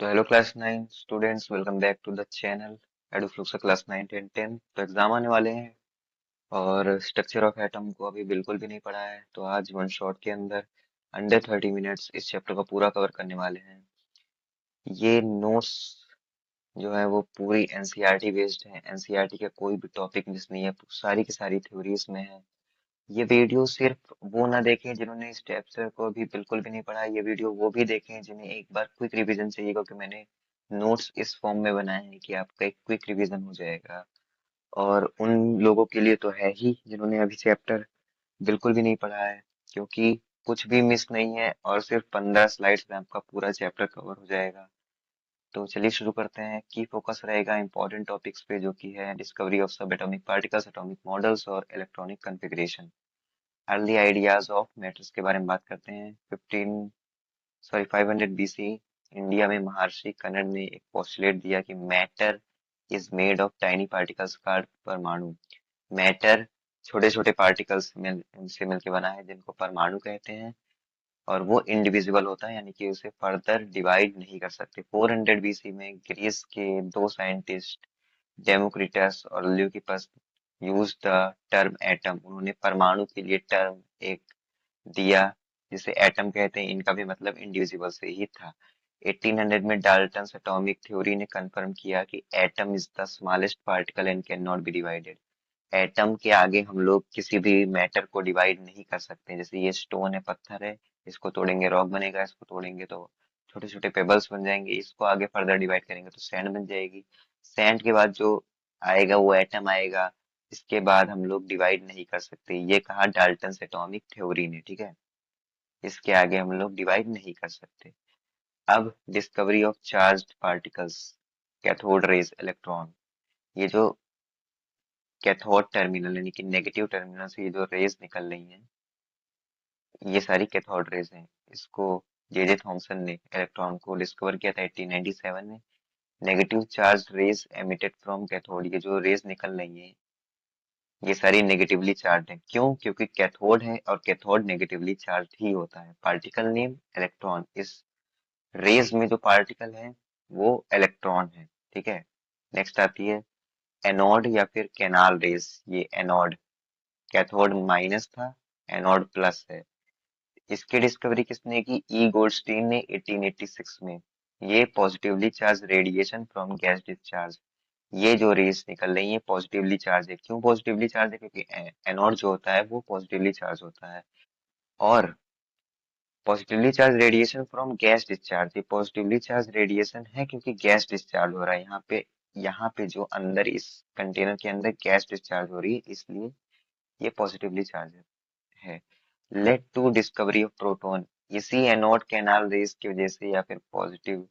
तो hello class 9 students, welcome back to the channel Eduflux class 9 10 10। तो exam आने वाले हैं और स्ट्रक्चर ऑफ एटम को अभी बिल्कुल भी नहीं पढ़ा है। तो आज वन शॉट के अंदर अंडर 30 मिनट्स इस चैप्टर को पूरा कवर करने वाले हैं। ये नोट्स जो है वो पूरी एनसीईआरटी बेस्ड है। एनसीईआरटी का कोई भी टॉपिक मिस नहीं है, सारी की सारी थ्योरी इसमें है। ये वीडियो सिर्फ वो ना देखें जिन्होंने इस चैप्टर को भी बिल्कुल भी नहीं पढ़ा। ये वीडियो वो भी देखें जिन्हें एक बार क्विक रिवीजन चाहिए, क्योंकि मैंने नोट्स इस फॉर्म में बनाए हैं कि आपका एक क्विक रिवीजन हो जाएगा। और उन लोगों के लिए तो है ही जिन्होंने अभी चैप्टर बिल्कुल भी नहीं पढ़ा है, क्योंकि कुछ भी मिस नहीं है और सिर्फ 15 स्लाइड्स में आपका पूरा चैप्टर कवर हो जाएगा। तो चलिए शुरू करते हैं। की फोकस रहेगा इंपॉर्टेंट टॉपिक्स पे, जो कि है डिस्कवरी ऑफ सब एटॉमिक पार्टिकल्स, एटॉमिक मॉडल्स और electronic configuration. Early ideas of matters के बारे में बात करते हैं। 500 बीसी इंडिया में महर्षि कनड ने एक पोस्टुलेट दिया कि matter is made of tiny particles का परमाणु। मैटर छोटे छोटे पार्टिकल्स से मिलकर बना है, जिनको परमाणु कहते हैं। और वो इंडिविजिबल होता है, यानी कि उसे फर्दर डिवाइड नहीं कर सकते। 400 बीसी में ग्रीस के दो साइंटिस्ट डेमोक्रिटस और ल्यूकिपस यूज द टर्म एटम। उन्होंने परमाणु के लिए टर्म एक दिया जिसे एटम कहते हैं। इनका भी मतलब इंडिविजिबल से ही था। 1800 में डाल्टन एटॉमिक थ्योरी ने कंफर्म किया कि atom is the smallest particle and can not be divided. Atom के आगे हम लोग किसी भी मैटर को डिवाइड नहीं कर सकते। जैसे ये स्टोन है, पत्थर है, इसको तोड़ेंगे रॉक बनेगा, इसको तोड़ेंगे तो छोटे छोटे पेबल्स बन जाएंगे, इसको आगे फर्दर डिवाइड करेंगे तो सैंड बन जाएगी। सैंड के बाद जो आएगा वो एटम आएगा। इसके बाद हम लोग डिवाइड नहीं कर सकते। ये कहा डाल्टन एटॉमिक थ्योरी ने, ठीक है। इसके आगे हम लोग डिवाइड नहीं कर सकते। अब discovery of charged particles, cathode rays electron. ये जो कैथोड टर्मिनल यानी कि नेगेटिव टर्मिनल से ये जो रेज निकल रही हैं, ये सारी कैथोड रेज हैं। इसको जे थॉमसन ने इलेक्ट्रॉन को डिस्कवर किया था 1897 में। Negative charge rays emitted from cathode, ये जो रेज निकल रही हैं ये सारी नेगेटिवली चार्ज है। क्यों? क्योंकि कैथोड है और कैथोड नेगेटिवली चार्ज ही होता है। Particle name electron. इस रेज में जो पार्टिकल है वो इलेक्ट्रॉन है, ठीक है। नेक्स्ट आती है एनोड या फिर कैनाल रेज। ये एनोड, कैथोड माइनस था, एनोड प्लस है। इसकी डिस्कवरी किसने की? ई गोल्डस्टीन ने 1886 में। ये positively charge radiation from gas discharge. ये जो रेस निकल रही है पॉजिटिवली चार्ज है। क्यों पॉजिटिवली चार्ज है? क्योंकि एनोड जो होता है वो पॉजिटिवली चार्ज होता है। और positively charge radiation from gas discharge, ये पॉजिटिवली चार्ज रेडिएशन है क्योंकि गैस डिस्चार्ज हो रहा है यहाँ पे जो अंदर इस कंटेनर के अंदर गैस डिस्चार्ज हो रही है, इसलिए ये पॉजिटिवली चार्ज है। Led to discovery of proton. इसी एनोड कैनाल रेस की वजह से या फिर पॉजिटिव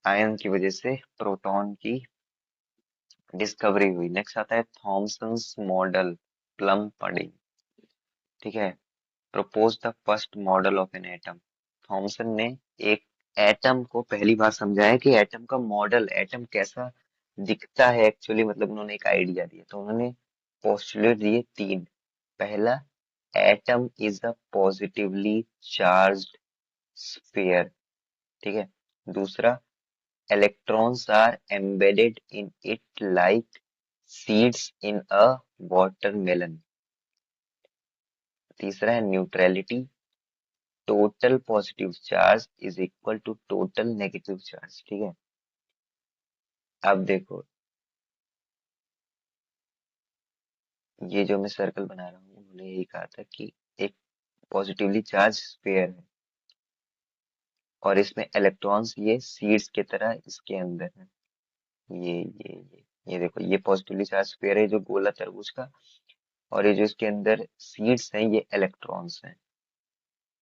आयन की वजह से प्रोटॉन की डिस्कवरी हुई। नेक्स्ट आता है थॉमसन्स मॉडल, प्लम पडिंग, ठीक है। Propose the first model of an atom. Thomson ने एक एटम को पहली बार समझाया कि एटम का मॉडल, एटम कैसा दिखता है एक्चुअली, मतलब उन्होंने एक आइडिया दिया। तो उन्होंने पोस्टुलेट दिए तीन। पहला, atom is a positively charged sphere, ठीक है। दूसरा, electrons are embedded in it like seeds in a watermelon। तीसरा है neutrality, total positive charge is equal to total negative charge, ठीक है। अब देखो, ये जो मैं सर्कल बना रहा हूँ उन्होंने यही कहा था कि एक पॉजिटिवली चार्ज स्फीयर है और इसमें इलेक्ट्रॉन्स ये सीड्स की तरह इसके अंदर है। ये देखो, ये पॉजिटिवली चार्ज स्फीयर है जो गोला तरबूज का, और ये जो इसके अंदर सीड्स हैं ये इलेक्ट्रॉन्स हैं।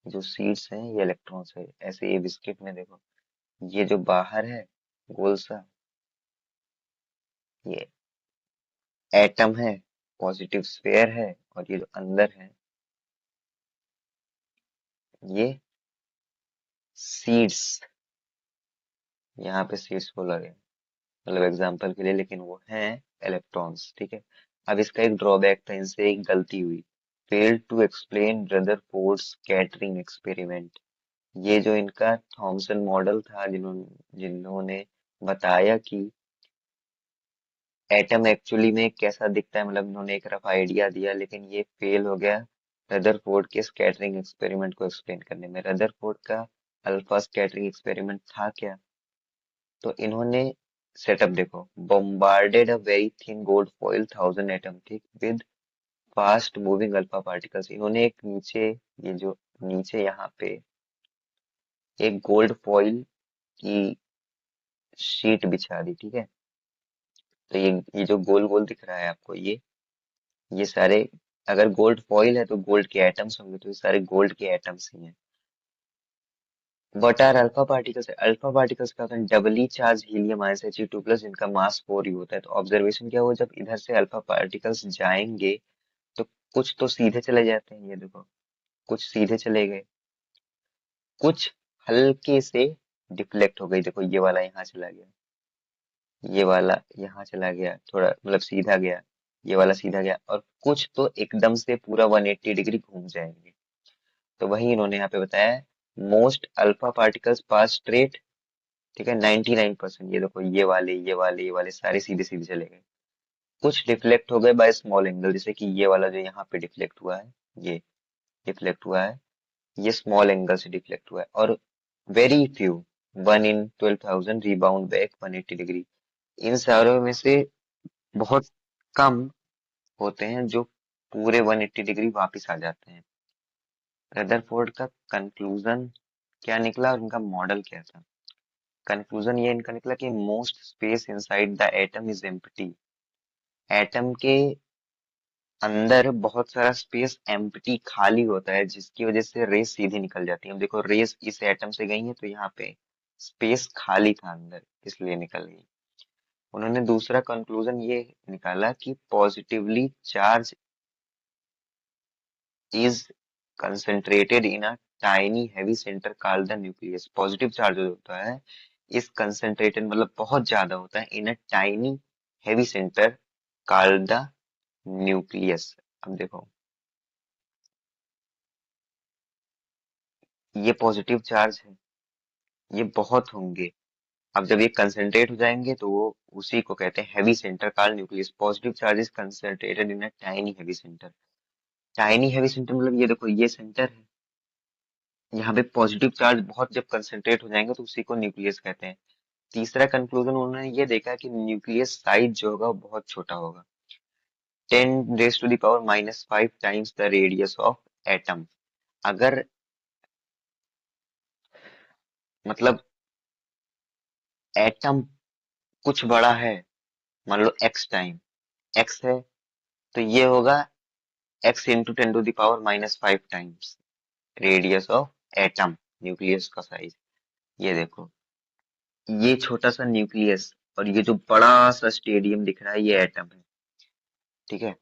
जो सीड्स हैं ये इलेक्ट्रॉन्स है। ऐसे ये बिस्किट में देखो, ये जो बाहर है गोल सा, ये एटम है, पॉजिटिव स्फीयर है। और ये जो अंदर है ये सीड्स, यहाँ पे सीड्स बोला गया मतलब एग्जांपल के लिए, लेकिन वो हैं इलेक्ट्रॉन्स, ठीक है। अब इसका एक ड्रॉबैक था, इनसे एक गलती हुई। Failed to explain Rutherford's scattering experiment. ये जो इनका थॉमसन मॉडल था, जिन्होंने बताया कि एटम एक्चुअली में कैसा दिखता है, मतलब उन्होंने एक रफ आइडिया दिया, लेकिन ये फेल हो गया रदरफोर्ड के स्कैटरिंग एक्सपेरिमेंट को एक्सप्लेन करने में। रदरफोर्ड का अल्फा स्कैटरिंग एक्सपेरिमेंट था क्या? तो इन्होंने सेटअप देखो, bombarded a very thin gold foil 1000 atom thick with fast moving alpha particles. इन्होंने एक नीचे, ये जो नीचे यहाँ पे एक गोल्ड फॉइल की शीट बिछा दी, ठीक है। तो ये जो गोल गोल दिख रहा है आपको, ये सारे, अगर गोल्ड फॉइल है तो गोल्ड के एटम्स होंगे, तो ये सारे गोल्ड के एटम्स ही हैं। What are alpha particles? Alpha particles का doubly charge helium ions He2+ इनका मास 4 ही होता है। तो ऑब्जर्वेशन क्या हुआ, जब इधर से अल्फा पार्टिकल्स जाएंगे तो कुछ तो सीधे चले जाते हैं, ये देखो, कुछ सीधे चले गए, कुछ हल्के से डिफ्लेक्ट हो गई। देखो ये वाला यहाँ चला गया, ये वाला यहाँ चला गया, थोड़ा मतलब सीधा गया, ये वाला सीधा गया, और कुछ तो एकदम से पूरा 180 डिग्री घूम जाएंगे। तो वही इन्होंने यहाँ पे बताया, मोस्ट अल्फा पार्टिकल्स पास स्ट्रेट, ठीक है, 99%। ये देखो ये वाले, ये वाले सारे सीधे सीधे चले गए। कुछ डिफ्लेक्ट हो गए बाय स्मॉल एंगल, जैसे कि ये वाला जो यहाँ पे डिफ्लेक्ट हुआ है, ये डिफ्लेक्ट हुआ है, ये स्मॉल एंगल से डिफ्लेक्ट हुआ है। और very few, 1 in 12,000 rebound back 180 degree. इन सारों में से बहुत कम होते हैं जो पूरे 180 डिग्री वापस आ जाते हैं। रदरफोर्ड का कंक्लूजन क्या निकला और उनका मॉडल क्या था? कंक्लूजन ये इनका निकला कि most space inside the atom is empty. Atom के अंदर बहुत सारा स्पेस एम्प्टी, खाली होता है, जिसकी वजह से रेस सीधी निकल जाती है। अब देखो रेस इस एटम से गई है तो यहाँ पे स्पेस खाली था अंदर, इसलिए निकल गई। उन्होंने दूसरा कंक्लूजन ये निकाला कि positively charge is concentrated in a tiny heavy center called the nucleus। Positive charge जो होता है इस कंसेंट्रेटेड, मतलब बहुत ज्यादा होता है, in a tiny heavy centre called the nucleus. अब देखो ये पॉजिटिव चार्ज है, ये बहुत होंगे। अब जब ये कंसेंट्रेट हो जाएंगे तो वो उसी को कहते हैं heavy centre called nucleus. Positive charge is concentrated in a tiny heavy centre. Tiny heavy centre मतलब ये देखो ये सेंटर है, यहाँ पे पॉजिटिव चार्ज बहुत जब कंसेंट्रेट हो जाएंगे तो उसी को न्यूक्लियस कहते हैं। तीसरा कंक्लूजन उन्होंने ये देखा कि न्यूक्लियस साइज जो होगा वो बहुत छोटा होगा, 10⁻⁻5 times the radius of atom. अगर मतलब एटम कुछ बड़ा है, मान लो एक्स टाइम, एक्स है, तो ये होगा x × 10⁻⁻5 times radius of atom, nucleus का साइज। ये देखो ये छोटा सा न्यूक्लियस और ये जो बड़ा सा स्टेडियम दिख रहा है ये एटम है, ठीक है।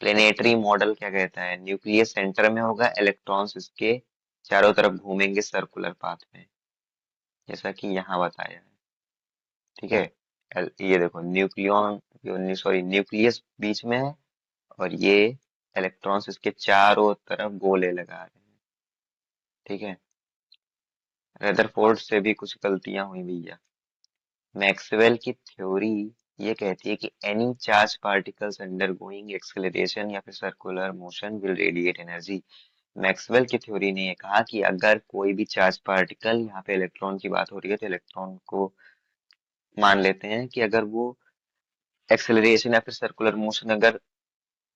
प्लेनेटरी मॉडल क्या कहता है, न्यूक्लियस सेंटर में होगा, इलेक्ट्रॉन्स इसके चारों तरफ घूमेंगे सर्कुलर पाथ में, जैसा कि यहाँ बताया है, ठीक है। ये देखो न्यूक्लियन, सॉरी न्यूक्लियस बीच में है, और ये इलेक्ट्रॉन्स इसके चारों तरफ गोले लगा रहे हैं, ठीक है। रदरफोर्ड से भी कुछ गलतियां हुई भैया। मैक्सवेल की थ्योरी ये कहती है कि any charge particles undergoing acceleration या फिर circular motion will radiate energy. Maxwell की थ्योरी ने ये कहा कि अगर कोई भी चार्ज पार्टिकल, यहाँ पे इलेक्ट्रॉन की बात हो रही है, तो इलेक्ट्रॉन को मान लेते हैं कि अगर वो एक्सेलरेशन या फिर सर्कुलर मोशन, अगर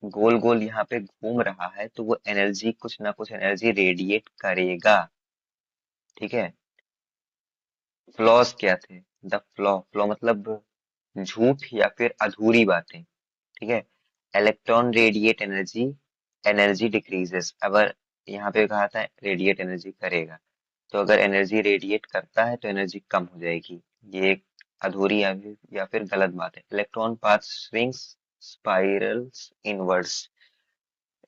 गोल गोल यहाँ पे घूम रहा है, तो वो एनर्जी, कुछ ना कुछ एनर्जी रेडिएट करेगा, ठीक है। फ्लॉज क्या थे? द फ्लॉ, फ्लॉ मतलब झूठ या फिर अधूरी बातें, ठीक है। Electron radiate energy, energy decreases. अगर यहाँ पे कहा था रेडिएट एनर्जी करेगा, तो अगर एनर्जी रेडिएट करता है तो एनर्जी कम हो जाएगी। ये एक अधूरी या फिर गलत बात है। Electron path swings spirals inwards.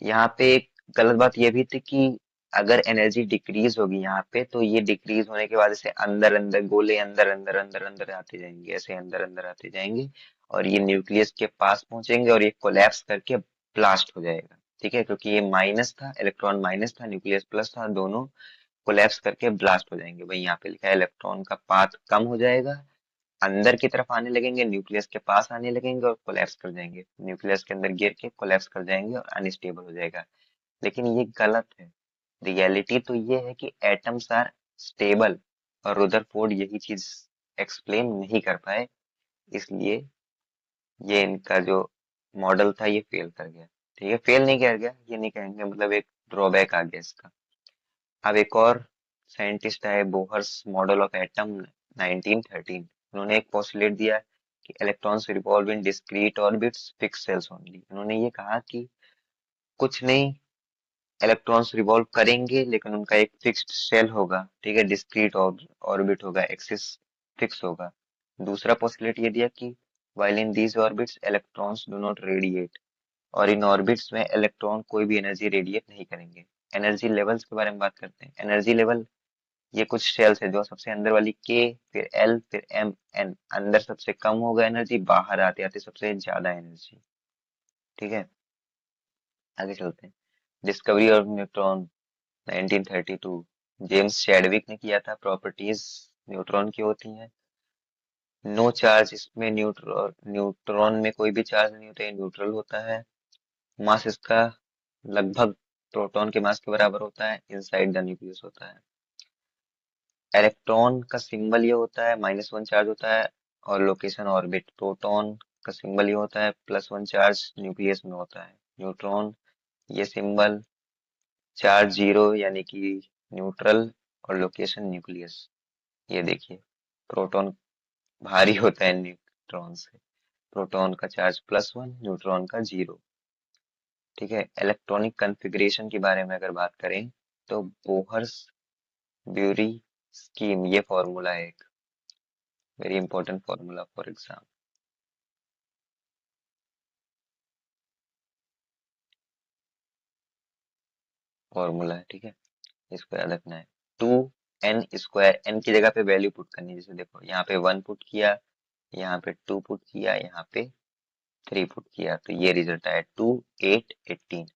यहाँ पे एक गलत बात ये भी थी कि अगर एनर्जी डिक्रीज होगी यहाँ पे, तो ये डिक्रीज होने के बाद ऐसे अंदर अंदर गोले, अंदर अंदर अंदर अंदर आते जाएंगे, ऐसे अंदर अंदर आते जाएंगे, और ये न्यूक्लियस के पास पहुंचेंगे और ये कोलैप्स करके ब्लास्ट हो जाएगा, ठीक है। क्योंकि ये माइनस था, इलेक्ट्रॉन माइनस था, न्यूक्लियस प्लस था, दोनों कोलैप्स करके ब्लास्ट हो जाएंगे। वही यहाँ पे लिखा है इलेक्ट्रॉन का पाथ कम हो जाएगा, अंदर की तरफ आने लगेंगे, न्यूक्लियस के पास आने लगेंगे और कोलैप्स कर जाएंगे, न्यूक्लियस के अंदर गिर के कोलैप्स कर जाएंगे और अनस्टेबल हो जाएगा। लेकिन ये गलत है। रियलिटी तो ये है कि एटम्स आर स्टेबल, और रुदरफोर्ड यही चीज एक्सप्लेन नहीं कर पाए, इसलिए ये इनका जो मॉडल था ये फेल कर गया। ठीक है, फेल नहीं कर गया ये नहीं कहेंगे, मतलब एक ड्रॉबैक आ गया इसका। अब एक और साइंटिस्ट आए, बोहर्स मॉडल ऑफ एटम 1913। उन्होंने एक पोस्टुलेट दिया कि इलेक्ट्रॉन्स रिवॉल्व इन discrete orbits fix shells only. उन्होंने ये कहा कि कुछ नहीं, इलेक्ट्रॉन्स रिवॉल्व करेंगे लेकिन उनका एक फिक्स्ड शेल होगा, ठीक है, डिस्क्रीट ऑर्बिट होगा, एक्सिस फिक्स होगा। दूसरा पोस्टुलेट ये दिया कि while in these orbits electrons do not radiate, और इन ऑर्बिट्स में इलेक्ट्रॉन कोई भी एनर्जी रेडिएट नहीं करेंगे। एनर्जी लेवल्स के बारे में बात करते हैं। एनर्जी लेवल ये कुछ शेल्स है, जो सबसे अंदर वाली के, फिर एल, फिर एम, एन, अंदर सबसे कम होगा एनर्जी, बाहर आते आते सबसे ज्यादा एनर्जी। ठीक है, आगे चलते हैं। Discovery of neutron 1932, James Chadwick ने किया था। प्रॉपर्टीज न्यूट्रॉन की होती हैं, नो चार्ज, इसमें न्यूट्रॉन न्यूट्रॉन में कोई भी चार्ज नहीं होता है, न्यूट्रल होता है। मास इसका लगभग प्रोटॉन के मास के बराबर होता है, इनसाइड द न्यूक्लियस होता है। इलेक्ट्रॉन का सिंबल ये होता है, -1 चार्ज होता है, और लोकेशन ऑर्बिट। प्रोटॉन का सिंबल ये होता है, +1 चार्ज न्यूक्लियस में होता है। न्यूट्रॉन ये सिंबल, चार्ज 0 यानी कि न्यूट्रल, और लोकेशन न्यूक्लियस। ये देखिए, प्रोटॉन भारी होता है न्यूट्रॉन से, प्रोटॉन का चार्ज +1, न्यूट्रॉन का 0। ठीक है, इलेक्ट्रॉनिक कॉन्फ़िगरेशन के बारे में अगर बात करें तो बोहर्स ब्यूरी स्कीम, ये फॉर्मूला है एक very important formula for exam. Formula है, ठीक है, इसको याद रखना है। 2n², n की जगह पे वैल्यू पुट करनी है। जैसे देखो, यहाँ पे 1 पुट किया, यहाँ पे 2 पुट किया, यहाँ पे 3 पुट किया, तो ये रिजल्ट आया 2, 8, 18।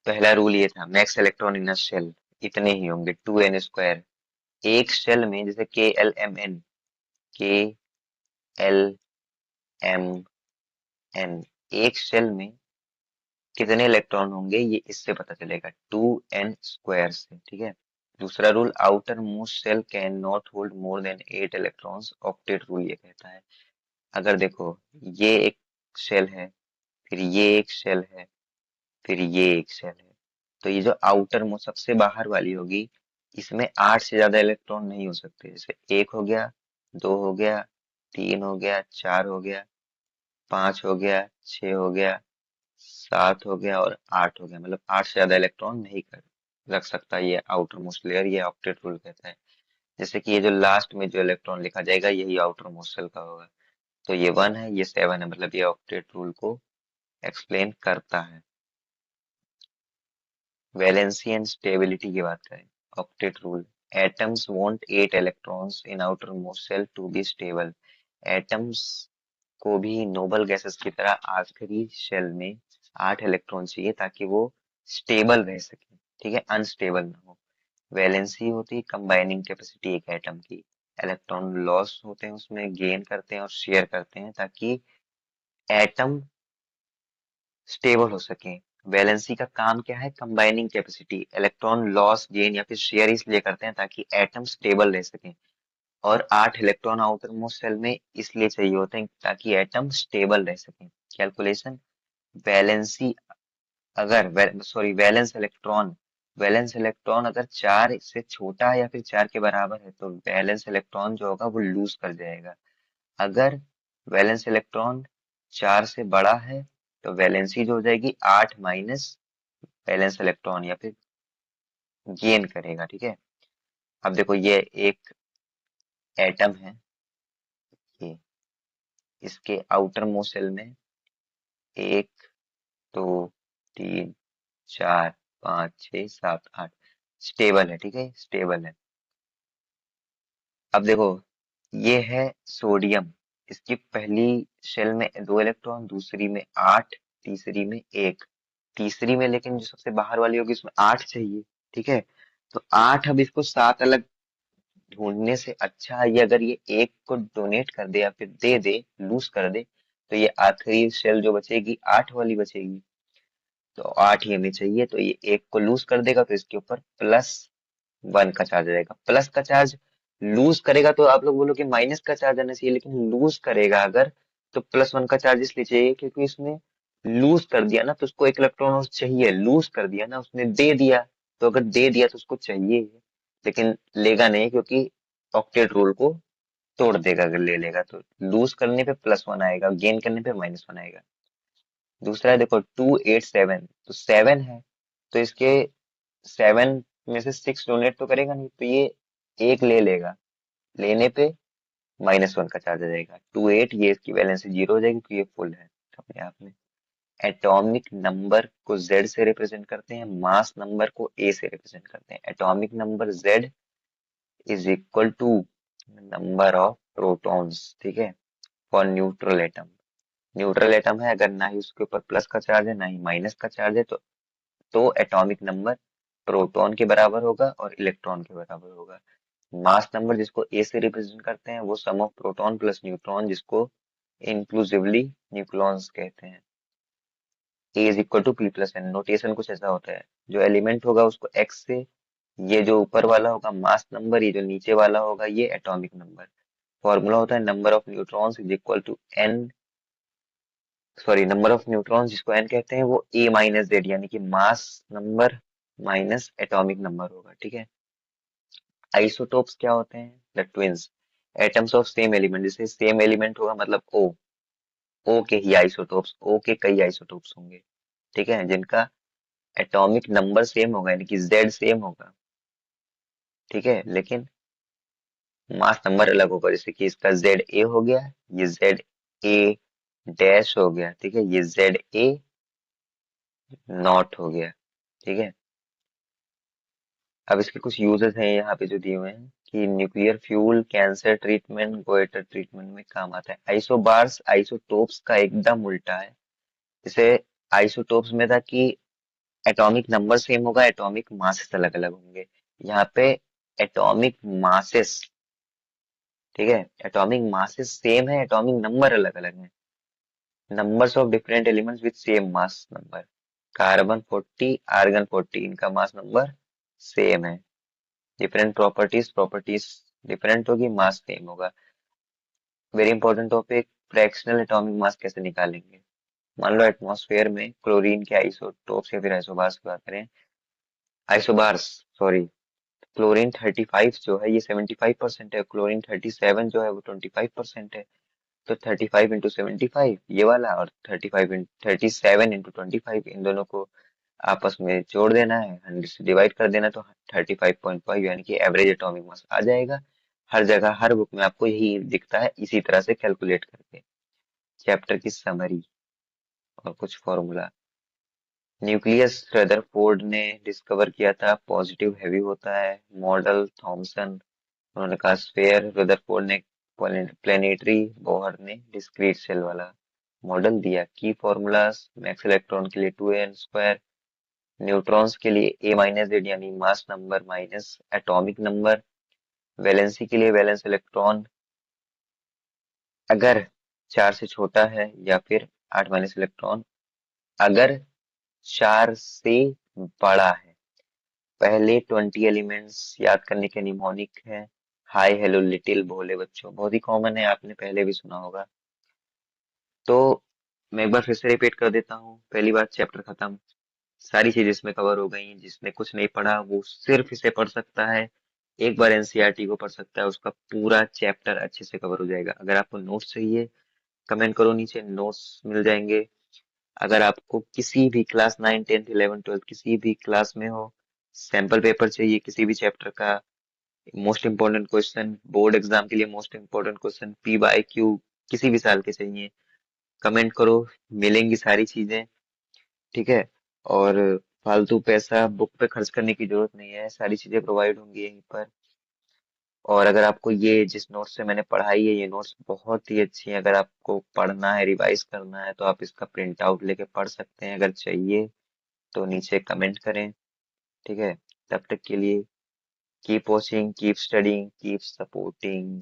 पहला रूल ये था, max electron in a shell इतने ही होंगे, 2n²। एक शेल में जैसे KLMN, KLMN, एक शेल में कितने इलेक्ट्रॉन होंगे ये इससे पता चलेगा, 2n² से। ठीक है, दूसरा rule, outer most shell can not hold more than 8 electrons. Octet rule ये कहता है, अगर देखो ये एक शेल है, फिर ये एक शेल है, फिर ये एक शेल है, तो ये जो आउटर मोस्ट सबसे बाहर वाली होगी, इसमें 8 से ज्यादा इलेक्ट्रॉन नहीं हो सकते। जैसे 1 हो गया, 2 हो गया, 3 हो गया, 4 हो गया, 5 हो गया, 6 हो गया, 7 हो गया और 8 हो गया, मतलब 8 से ज्यादा इलेक्ट्रॉन नहीं कर रख सकता ये आउटर मोस्ट लेयर, ये ऑक्टेट रूल कहता है। जैसे कि ये जो लास्ट में जो इलेक्ट्रॉन लिखा जाएगा यही आउटर मोस्ट शेल का होगा, तो ये 1 है, ये 7 है, मतलब ये ऑक्टेट रूल को एक्सप्लेन करता है। वैलेंसी एंड स्टेबिलिटी की बात करें, octet rule, atoms want 8 electrons in outer most shell to be stable. Atoms को भी नोबल गैसेस की तरह आखिरी शेल में 8 इलेक्ट्रॉन चाहिए ताकि वो स्टेबल रह सके, ठीक है, अनस्टेबल ना हो। वैलेंसी होती है कंबाइनिंग कैपेसिटी एक एटम की, इलेक्ट्रॉन लॉस होते हैं उसमें, गेन करते हैं और शेयर करते हैं ताकि एटम स्टेबल हो सके। वैलेंसी का काम क्या है, combining capacity, electron loss, gain या फिर शेयर इसलिए करते हैं ताकि एटम स्टेबल रह सके। और 8 इलेक्ट्रॉन आउटर मोस्ट शेल में इसलिए चाहिए होते हैं ताकि एटम स्टेबल रह सके। कैलकुलेशन, वैलेंसी अगर सॉरी वैलेंस इलेक्ट्रॉन अगर 4 से छोटा है या फिर 4 के बराबर है तो वैलेंस इलेक्ट्रॉन जो होगा वो लूज कर जाएगा। अगर वैलेंस इलेक्ट्रॉन 4 से बड़ा है तो वैलेंसी जो हो जाएगी 8 माइनस वैलेंस इलेक्ट्रॉन, या फिर गेन करेगा। ठीक है, अब देखो ये एक एटम है, ये इसके आउटर मोस्ट शेल में 1, 2, 3, 4, 5, 6, 7, 8 स्टेबल है। ठीक है, स्टेबल है। अब देखो ये है सोडियम, इसकी पहली शेल में 2 इलेक्ट्रॉन, दूसरी में 8, तीसरी में 1। तीसरी में लेकिन जो सबसे बाहर वाली होगी उसमें 8 चाहिए। ठीक है, तो 8, अब इसको 7 अलग ढूंढने से अच्छा है ये अगर ये एक को डोनेट कर दे या फिर दे दे, लूज कर दे, तो ये आखिरी शेल जो बचेगी 8 वाली बचेगी। तो 8 ही हमें चाहिए, तो ये एक को लूज कर देगा तो इसके ऊपर +1 का चार्ज रहेगा। प्लस का चार्ज लूज करेगा तो आप लोग बोलो कि माइनस का चार्ज आना चाहिए, लेकिन लूज करेगा अगर तो +1 का चार्ज इसलिए चाहिए क्योंकि इसने लूज कर दिया ना, तो उसको एक इलेक्ट्रॉन चाहिए। लूज कर दिया ना, उसने दे दिया, तो अगर दे दिया तो उसको चाहिए, लेकिन लेगा नहीं क्योंकि ऑक्टेट रूल को तोड़ देगा अगर ले लेगा तो। लूज करने पे +1 आएगा, गेन करने पे -1 आएगा। दूसरा है देखो 287, तो 7 है, तो इसके 7 में से 6 डोनेट तो करेगा नहीं, तो ये एक ले लेगा, लेने पे -1 का चार्ज आ जाएगा। 28, ये इसकी वैलेंसी 0 हो जाएगी, तो ये फुल है अपने आप में। एटॉमिक नंबर को Z से रिप्रेजेंट करते हैं, मास नंबर को A से रिप्रेजेंट करते हैं। Atomic number Z is equal to number of protons, ठीक है, for neutral atom. Neutral atom है, अगर ना ही उसके ऊपर प्लस का चार्ज है ना ही माइनस का चार्ज है, तो एटॉमिक नंबर प्रोटॉन के बराबर होगा और इलेक्ट्रॉन के बराबर होगा। मास नंबर जिसको ए से रिप्रेजेंट करते हैं वो sum of proton plus neutron, जिसको इंक्लूसिवली न्यूक्लॉन्स कहते हैं। A is equal to P plus N. Notation कुछ ऐसा होता है, जो एलिमेंट होगा उसको एक्स से, ये जो ऊपर वाला होगा मास नंबर, ये जो नीचे वाला होगा ये एटॉमिक नंबर। फॉर्मूला होता है number of neutrons is equal to N, sorry, number of neutrons जिसको एन कहते हैं वो ए माइनस जेड, यानी कि mass number minus atomic number होगा, ठीक है। आइसोटोप्स क्या होते हैं? The twins atoms of same element. जैसे सेम एलिमेंट होगा मतलब ओ के ही आइसोटोप्स, ओ के कई आइसोटोप्स होंगे, ठीक है, जिनका एटॉमिक नंबर सेम होगा, यानी कि जेड सेम होगा, ठीक है, लेकिन मास नंबर अलग होगा। जैसे कि इसका जेड ए हो गया, ये जेड ए डैश हो गया, ठीक है, ये जेड ए नॉट हो गया, ठीक है। अब इसके कुछ यूजेस हैं यहाँ पे जो दिए हुए हैं कि nuclear fuel, cancer treatment, goitre treatment में काम आता है। आइसोबार्स आइसोटोप्स का एकदम उल्टा है। जैसे आइसोटोप्स में था कि एटॉमिक नंबर सेम होगा, एटॉमिक मासेस अलग अलग होंगे। यहाँ पे एटॉमिक मासेस, ठीक है, एटॉमिक मासेस सेम है, एटॉमिक नंबर अलग अलग है। Numbers of different elements with same mass number, carbon 40, argon 40, इनका मास नंबर सेम है। डिफरेंट प्रॉपर्टीज, प्रॉपर्टीज डिफरेंट होगी, मास सेम होगा। Very important topic, fractional atomic mass कैसे निकालेंगे। मान लो एटमॉस्फेयर में क्लोरीन के आइसोटोप्स या फिर आइसोबार्स की बात करें, आइसोबार्स, सॉरी, क्लोरीन 35 जो है ये 75% है, क्लोरीन 37 जो है वो 25% है। तो 35 × 75 ये वाला, और 37 × 25, इन दोनों को आपस में जोड़ देना है, 100 से डिवाइड कर देना, तो 35.5 यानी कि एवरेज एटॉमिक मास आ जाएगा। हर जगह हर बुक में आपको यही दिखता है, इसी तरह से कैलकुलेट करके। चैप्टर की समरी और कुछ फॉर्मूला। न्यूक्लियस रदरफोर्ड ने डिस्कवर किया था, पॉजिटिव हैवी होता है। मॉडल थॉमसन, उन्होंने कहा स्फेयर। रदरफोर्ड ने प्लेनेटरी, बोहर ने डिस्क्रीट सेल वाला मॉडल दिया। की फॉर्मूलाज, मैक्स इलेक्ट्रॉन के लिए 2n², न्यूट्रॉन्स के लिए ए माइनस जेड यानी मास number minus atomic number, valency के लिए वैलेंस इलेक्ट्रॉन अगर 4 से छोटा है, या फिर 8 माइनस इलेक्ट्रॉन अगर 4 से बड़ा है। पहले 20 एलिमेंट्स याद करने के निमोनिक है। हाय हेलो लिटिल, भोले बच्चों, बहुत ही कॉमन है, आपने पहले भी सुना होगा। तो मैं एक बार फिर से रिपीट कर देता हूँ। पहली बार चैप्टर खत्म, सारी चीजें इसमें कवर हो गई। जिसने कुछ नहीं पढ़ा वो सिर्फ इसे पढ़ सकता है, एक बार एनसीईआरटी को पढ़ सकता है, उसका पूरा चैप्टर अच्छे से कवर हो जाएगा। अगर आपको नोट्स चाहिए कमेंट करो, नीचे नोट्स मिल जाएंगे। अगर आपको किसी भी क्लास 9, 10th, 11th, 12th किसी भी क्लास में हो, सैंपल पेपर चाहिए किसी भी चैप्टर का, most important question, board exam के लिए most important question, P by Q किसी भी साल के चाहिए, कमेंट करो, मिलेंगी सारी चीजें, ठीक है। और फालतू पैसा बुक पे खर्च करने की जरूरत नहीं है, सारी चीजें प्रोवाइड होंगी यहीं पर। और अगर आपको ये जिस नोट्स से मैंने पढ़ाई है, ये नोट्स बहुत ही अच्छी है, अगर आपको पढ़ना है, रिवाइज करना है, तो आप इसका प्रिंट आउट लेके पढ़ सकते हैं। अगर चाहिए तो नीचे कमेंट करें, ठीक है। तब तक के लिए keep watching, keep studying, keep supporting.